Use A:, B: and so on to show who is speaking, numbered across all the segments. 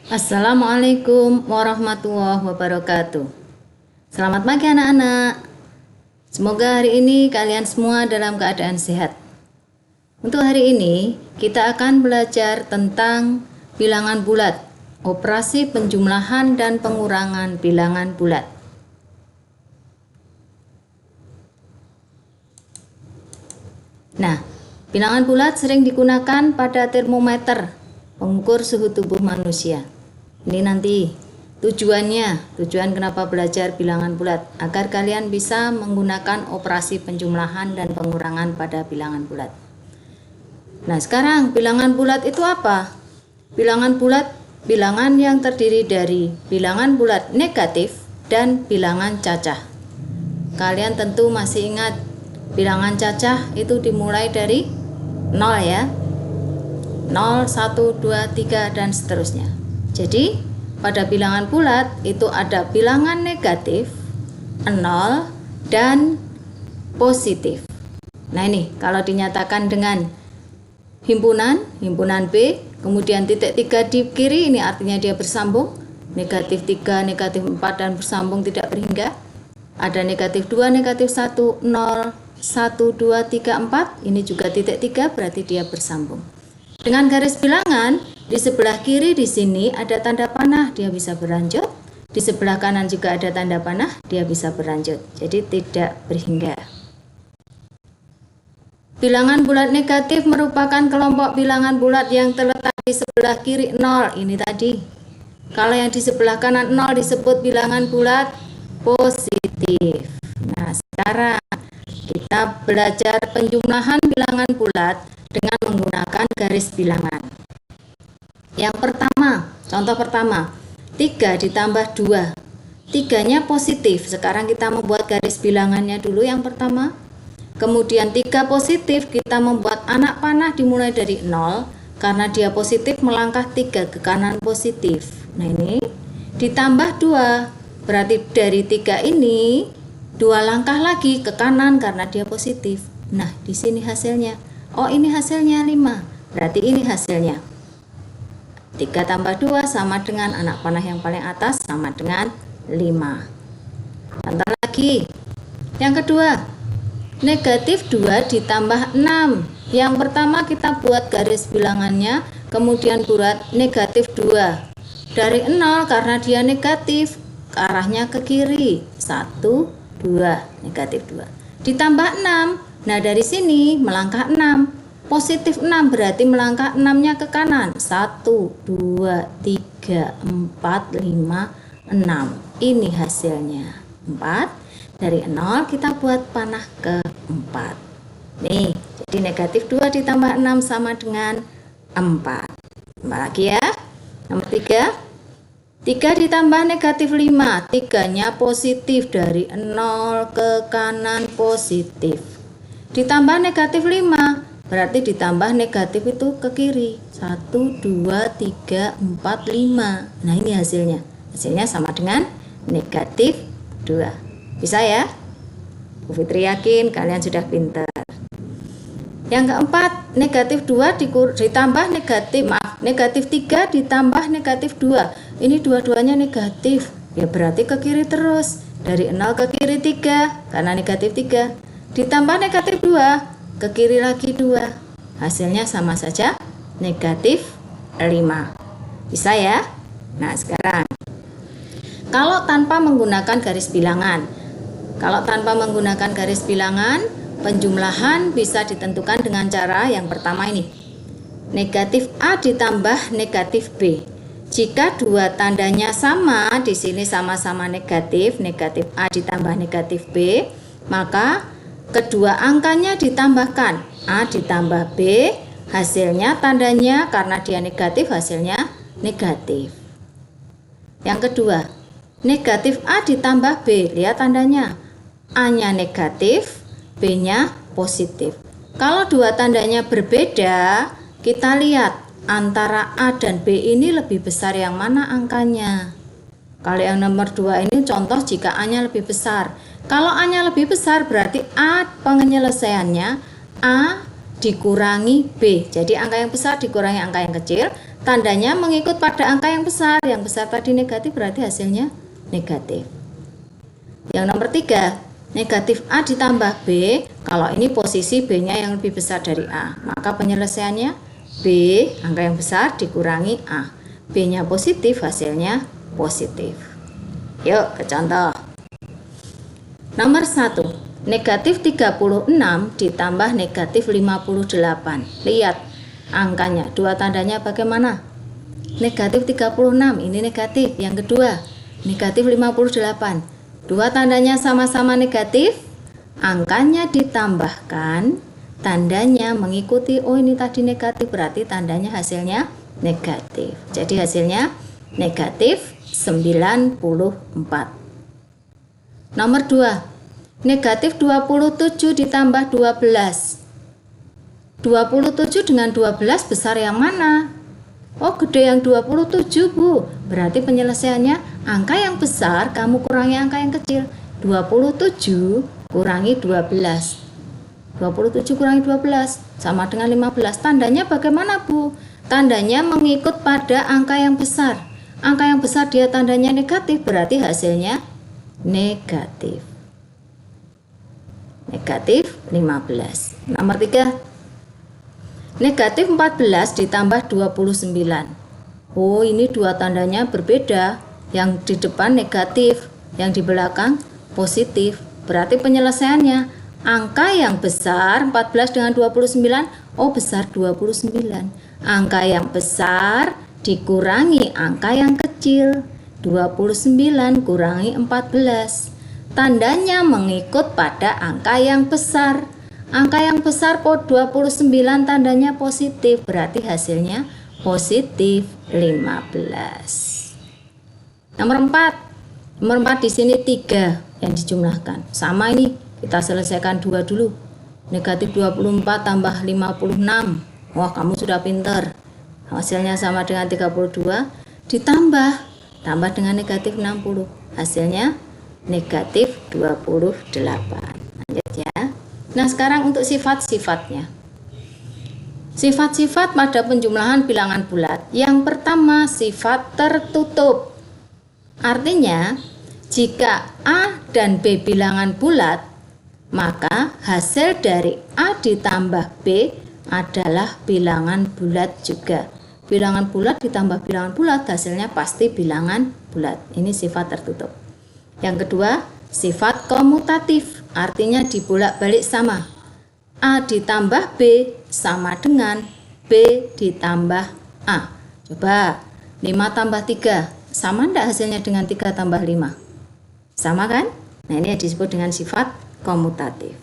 A: Assalamualaikum warahmatullahi wabarakatuh. Selamat pagi anak-anak. Semoga hari ini kalian semua dalam keadaan sehat. Untuk hari ini kita akan belajar tentang bilangan bulat, operasi penjumlahan dan pengurangan bilangan bulat. Nah, bilangan bulat sering digunakan pada termometer pengukur suhu tubuh manusia. Ini nanti tujuan kenapa belajar bilangan bulat, agar kalian bisa menggunakan operasi penjumlahan dan pengurangan pada bilangan bulat. Nah, sekarang bilangan bulat itu apa? Bilangan bulat bilangan yang terdiri dari bilangan bulat negatif dan bilangan cacah. Kalian tentu masih ingat bilangan cacah itu dimulai dari 0 ya. 0, 1, 2, 3 dan seterusnya. Jadi pada bilangan bulat itu ada bilangan negatif, 0 dan positif. Nah ini kalau dinyatakan dengan himpunan B, kemudian titik 3 di kiri, ini artinya dia bersambung. Negatif 3, negatif 4 dan bersambung tidak berhingga. Ada negatif 2, negatif 1, 0, 1, 2, 3, 4. Ini juga titik 3 berarti dia bersambung. Dengan garis bilangan di sebelah kiri di sini ada tanda panah, dia bisa berlanjut. Di sebelah kanan juga ada tanda panah, dia bisa berlanjut. Jadi tidak berhingga. Bilangan bulat negatif merupakan kelompok bilangan bulat yang terletak di sebelah kiri 0. Ini tadi. Kalau yang di sebelah kanan 0 disebut bilangan bulat positif. Nah, sekarang kita belajar penjumlahan bilangan bulat dengan menggunakan garis bilangan. Yang pertama, contoh pertama, 3 ditambah 2. 3-nya positif. Sekarang kita membuat garis bilangannya dulu yang pertama. Kemudian 3 positif, kita membuat anak panah dimulai dari 0. Karena dia positif melangkah 3 ke kanan positif. Nah ini, ditambah 2. Berarti dari 3 ini 2 langkah lagi ke kanan karena dia positif. Nah, di sini hasilnya. Oh, ini hasilnya 5. Berarti ini hasilnya. 3 tambah 2 sama dengan anak panah yang paling atas sama dengan 5. Contoh lagi. Yang kedua, negatif 2 ditambah 6. Yang pertama kita buat garis bilangannya, kemudian buat negatif 2. Dari 0 karena dia negatif, ke arahnya ke kiri. 1, 2, negatif 2. Ditambah 6. Nah, dari sini melangkah 6. Positif 6 berarti melangkah 6-nya ke kanan. 1, 2, 3, 4, 5, 6. Ini hasilnya. 4. Dari 0 kita buat panah ke 4. Nih, jadi negatif 2 ditambah 6 sama dengan 4. Tambah lagi ya. Nomor 3. 3 ditambah negatif 5. 3-nya positif, dari 0 ke kanan positif. Ditambah negatif 5, berarti ditambah negatif itu ke kiri. 1, 2, 3, 4, 5. Nah ini hasilnya. Hasilnya sama dengan negatif 2. Bisa ya? Bu Fitri yakin kalian sudah pintar. Yang keempat, negatif 2 ditambah negatif 3 ditambah negatif 2. Ini dua-duanya negatif. Ya berarti ke kiri terus. Dari 0 ke kiri 3, karena negatif 3. Ditambah negatif 2, ke kiri lagi 2. Hasilnya sama saja, negatif 5. Bisa ya? Nah sekarang, kalau tanpa menggunakan garis bilangan, penjumlahan bisa ditentukan dengan cara yang pertama ini. Negatif A ditambah negatif B. Jika dua tandanya sama, di sini sama-sama negatif, negatif A ditambah negatif B, maka kedua angkanya ditambahkan, A ditambah B, hasilnya tandanya karena dia negatif, hasilnya negatif. Yang kedua, negatif A ditambah B, lihat tandanya, A-nya negatif, B-nya positif. Kalau dua tandanya berbeda, kita lihat antara A dan B ini lebih besar yang mana angkanya. Kalau yang nomor 2 ini contoh jika A-nya lebih besar. Kalau A-nya lebih besar berarti A penyelesaiannya A dikurangi B. Jadi angka yang besar dikurangi angka yang kecil. Tandanya mengikut pada angka yang besar. Yang besar tadi negatif berarti hasilnya negatif. Yang nomor 3, negatif A ditambah B. Kalau ini posisi B-nya yang lebih besar dari A, maka penyelesaiannya B, angka yang besar dikurangi A. B-nya positif, hasilnya positif. Yuk ke contoh. Nomor 1, negatif 36 ditambah negatif 58. Lihat angkanya, dua tandanya bagaimana? Negatif 36, ini negatif. Yang kedua, negatif 58. Dua tandanya sama-sama negatif, angkanya ditambahkan, tandanya mengikuti. Oh, ini tadi negatif, berarti tandanya hasilnya negatif. Jadi hasilnya negatif 94. Nomor 2, negatif 27 ditambah 12. 27 dengan 12 besar yang mana? Oh, gede yang 27, Bu. Berarti penyelesaiannya angka yang besar kamu kurangi angka yang kecil. 27 kurangi 12. 27 kurangi 12 sama dengan 15. Tandanya bagaimana, Bu? Tandanya mengikut pada angka yang besar. Angka yang besar dia tandanya negatif, berarti hasilnya negatif. Negatif 15. Nomor 3, negatif 14 ditambah 29. Oh, ini dua tandanya berbeda. Yang di depan negatif, yang di belakang positif. Berarti penyelesaiannya angka yang besar 14 dengan 29. Oh, besar 29. Angka yang besar dikurangi angka yang kecil. 29 kurangi 14. Tandanya mengikut pada angka yang besar. Angka yang besar 29 tandanya positif, berarti hasilnya positif 15. Nomor 4 di sini 3 yang dijumlahkan. Sama ini, kita selesaikan 2 dulu. Negatif 24 tambah 56. Wah, kamu sudah pinter. Hasilnya sama dengan 32 ditambah dengan negatif 60. Hasilnya negatif 28. Lanjut ya. Nah, sekarang untuk sifat-sifatnya. Sifat-sifat pada penjumlahan bilangan bulat. Yang pertama, sifat tertutup. Artinya, jika A dan B bilangan bulat, maka hasil dari A ditambah B adalah bilangan bulat juga. Bilangan bulat ditambah bilangan bulat, hasilnya pasti bilangan bulat. Ini sifat tertutup. Yang kedua, sifat komutatif, artinya dibolak-balik sama. A ditambah B sama dengan B ditambah A. Coba, 5 tambah 3, sama enggak hasilnya dengan 3 tambah 5? Sama kan? Nah, ini disebut dengan sifat komutatif.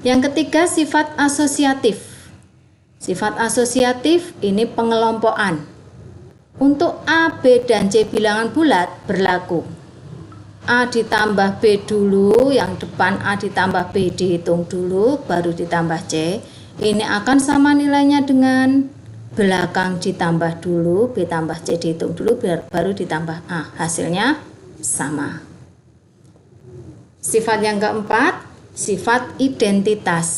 A: Yang ketiga, sifat asosiatif. Sifat asosiatif ini pengelompokan. Untuk A, B, dan C bilangan bulat berlaku A ditambah B dulu, yang depan A ditambah B dihitung dulu, baru ditambah C. Ini akan sama nilainya dengan belakang ditambah dulu, B tambah C dihitung dulu, baru ditambah A. Hasilnya sama. Sifat yang keempat, sifat identitas.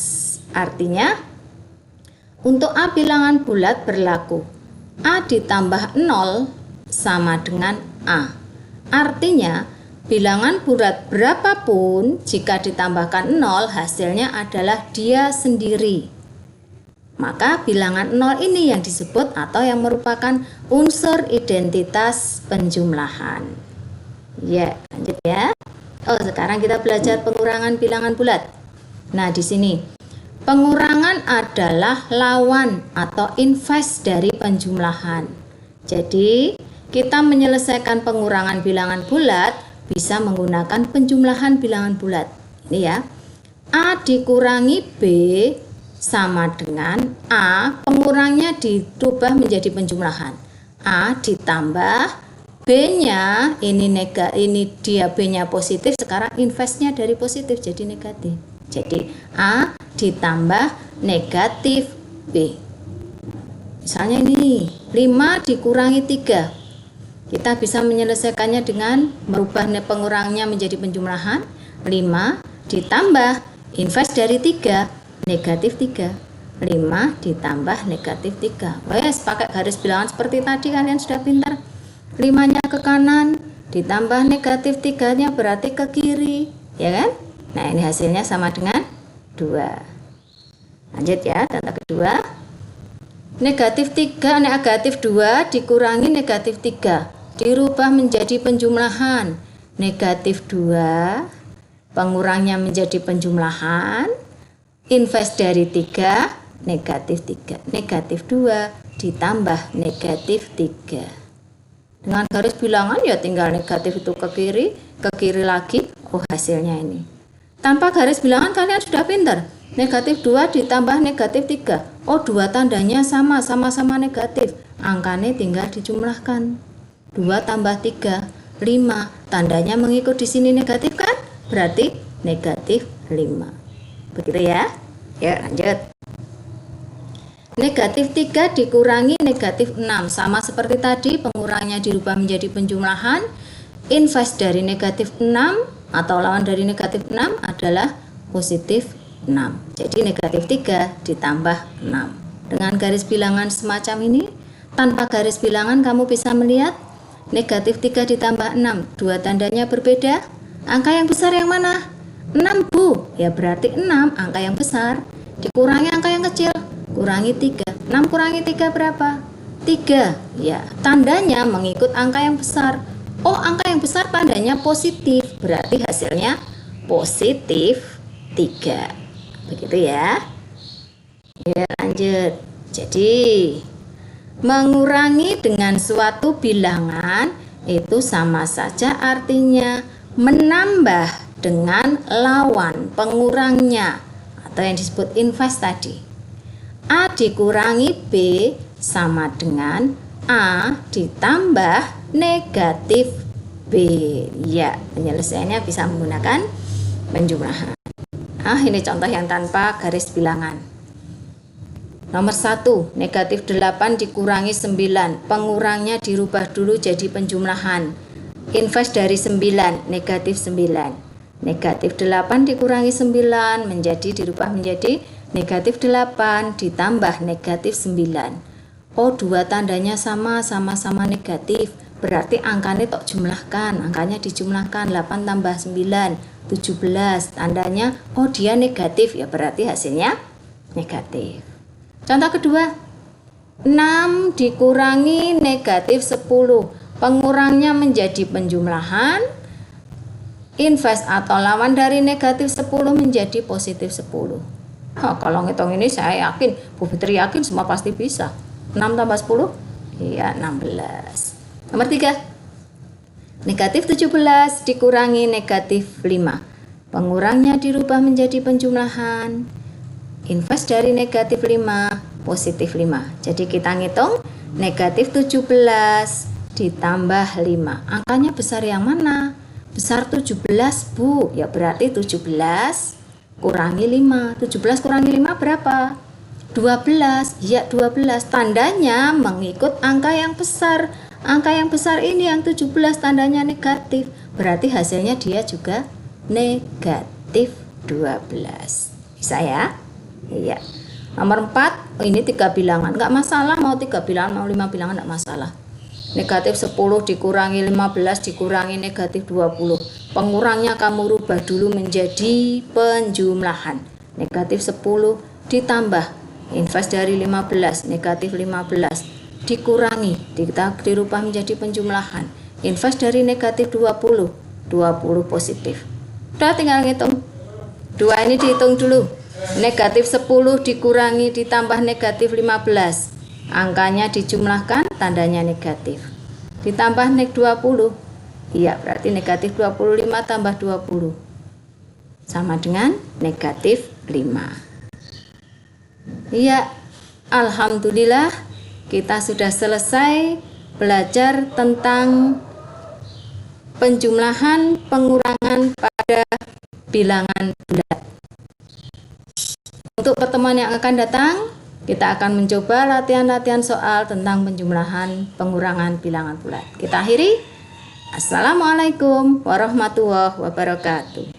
A: Artinya, untuk A bilangan bulat berlaku A ditambah 0 sama dengan A. Artinya, bilangan bulat berapapun jika ditambahkan 0 hasilnya adalah dia sendiri. Maka bilangan 0 ini yang disebut atau yang merupakan unsur identitas penjumlahan. Ya, lanjut ya. Oh, sekarang kita belajar pengurangan bilangan bulat. Nah, di sini pengurangan adalah lawan atau inverse dari penjumlahan. Jadi, kita menyelesaikan pengurangan bilangan bulat bisa menggunakan penjumlahan bilangan bulat. Ini ya. A dikurangi B sama dengan A, pengurangnya dirubah menjadi penjumlahan. A ditambah B-nya, ini dia B-nya positif, sekarang inverse-nya dari positif jadi negatif. Jadi A ditambah negatif B. Misalnya ini 5 dikurangi 3. Kita bisa menyelesaikannya dengan merubah pengurangnya menjadi penjumlahan. 5 ditambah inverse dari 3, negatif 3. 5 ditambah negatif 3. Wes, pakai garis bilangan seperti tadi, kalian sudah pintar. 5-nya ke kanan, ditambah negatif 3-nya berarti ke kiri, ya kan? Nah, ini hasilnya sama dengan 2. Lanjut ya, contoh kedua. Negatif 3, negatif 2 dikurangi negatif 3. Dirubah menjadi penjumlahan. Negatif 2, pengurangnya menjadi penjumlahan. Invers dari 3, negatif 3. Negatif 2 ditambah negatif 3. Dengan garis bilangan ya tinggal negatif itu ke kiri lagi. Oh, hasilnya ini. Tanpa garis bilangan kalian sudah pintar. Negatif 2 ditambah negatif 3. Oh, 2 tandanya sama-sama negatif. Angkanya tinggal dijumlahkan. 2 tambah 3, 5. Tandanya mengikut di sini negatif kan? Berarti negatif 5. Begitu ya? Ya, lanjut. Negatif 3 dikurangi negatif 6. Sama seperti tadi, pengurangnya dirubah menjadi penjumlahan. Invers dari negatif 6 atau lawan dari negatif 6 adalah positif 6. Jadi negatif 3 ditambah 6. Dengan garis bilangan semacam ini, tanpa garis bilangan kamu bisa melihat negatif 3 ditambah 6. Dua tandanya berbeda. Angka yang besar yang mana? 6, Bu. Ya berarti 6 angka yang besar. Dikurangi angka yang kecil. Kurangi 3. 6 kurangi 3 berapa? 3. Ya, tandanya mengikut angka yang besar. Oh, angka yang besar tandanya positif. Berarti hasilnya positif 3. Begitu ya. Ya, lanjut. Jadi, mengurangi dengan suatu bilangan itu sama saja artinya menambah dengan lawan pengurangnya atau yang disebut invers tadi. A dikurangi B sama dengan A ditambah negatif B. Ya, penyelesaiannya bisa menggunakan penjumlahan. Ini contoh yang tanpa garis bilangan. Nomor 1, negatif 8 dikurangi 9. Pengurangnya dirubah dulu jadi penjumlahan. Invers dari 9, negatif 9. Negatif 8 dikurangi 9 dirubah menjadi negatif 8 ditambah negatif 9. Oh, dua tandanya sama-sama negatif. Berarti angkanya tok jumlahkan. Angkanya dijumlahkan 8 tambah 9, 17. Tandanya, oh dia negatif. Ya berarti hasilnya negatif. Contoh kedua, 6 dikurangi negatif 10. Pengurangnya menjadi penjumlahan. Invers atau lawan dari negatif 10 menjadi positif 10. Kalau ngitung ini saya yakin, Bu Fitri yakin semua pasti bisa. 6 tambah 10? Iya, 16. Nomor 3. Negatif 17 dikurangi negatif 5. Pengurangnya dirubah menjadi penjumlahan. Invers dari negatif 5, positif 5. Jadi kita ngitung negatif 17 ditambah 5. Angkanya besar yang mana? Besar 17, Bu. Ya berarti 17 kurangi 5. 17 kurangi 5 berapa? 12. Ya 12. Tandanya mengikut angka yang besar. Angka yang besar ini yang 17 tandanya negatif. Berarti hasilnya dia juga negatif 12. Bisa ya? Iya. Nomor 4, ini 3 bilangan. Enggak masalah mau 3 bilangan, mau 5 bilangan enggak masalah. Negatif 10 dikurangi 15 dikurangi negatif 20. Pengurangnya kamu rubah dulu menjadi penjumlahan. Negatif 10 ditambah invers dari 15, negatif 15 dikurangi, dirubah menjadi penjumlahan. Invers dari negatif 20, 20 positif. Udah tinggal ngitung. 2 ini dihitung dulu. Negatif 10 dikurangi ditambah negatif 15. Angkanya dijumlahkan, tandanya negatif. Ditambah neg 20. Iya, berarti negatif 25 tambah 20. Sama dengan negatif 5. Iya, alhamdulillah kita sudah selesai belajar tentang penjumlahan pengurangan pada bilangan bulat. Untuk pertemuan yang akan datang, kita akan mencoba latihan-latihan soal tentang penjumlahan pengurangan bilangan bulat. Kita akhiri. Assalamualaikum warahmatullahi wabarakatuh.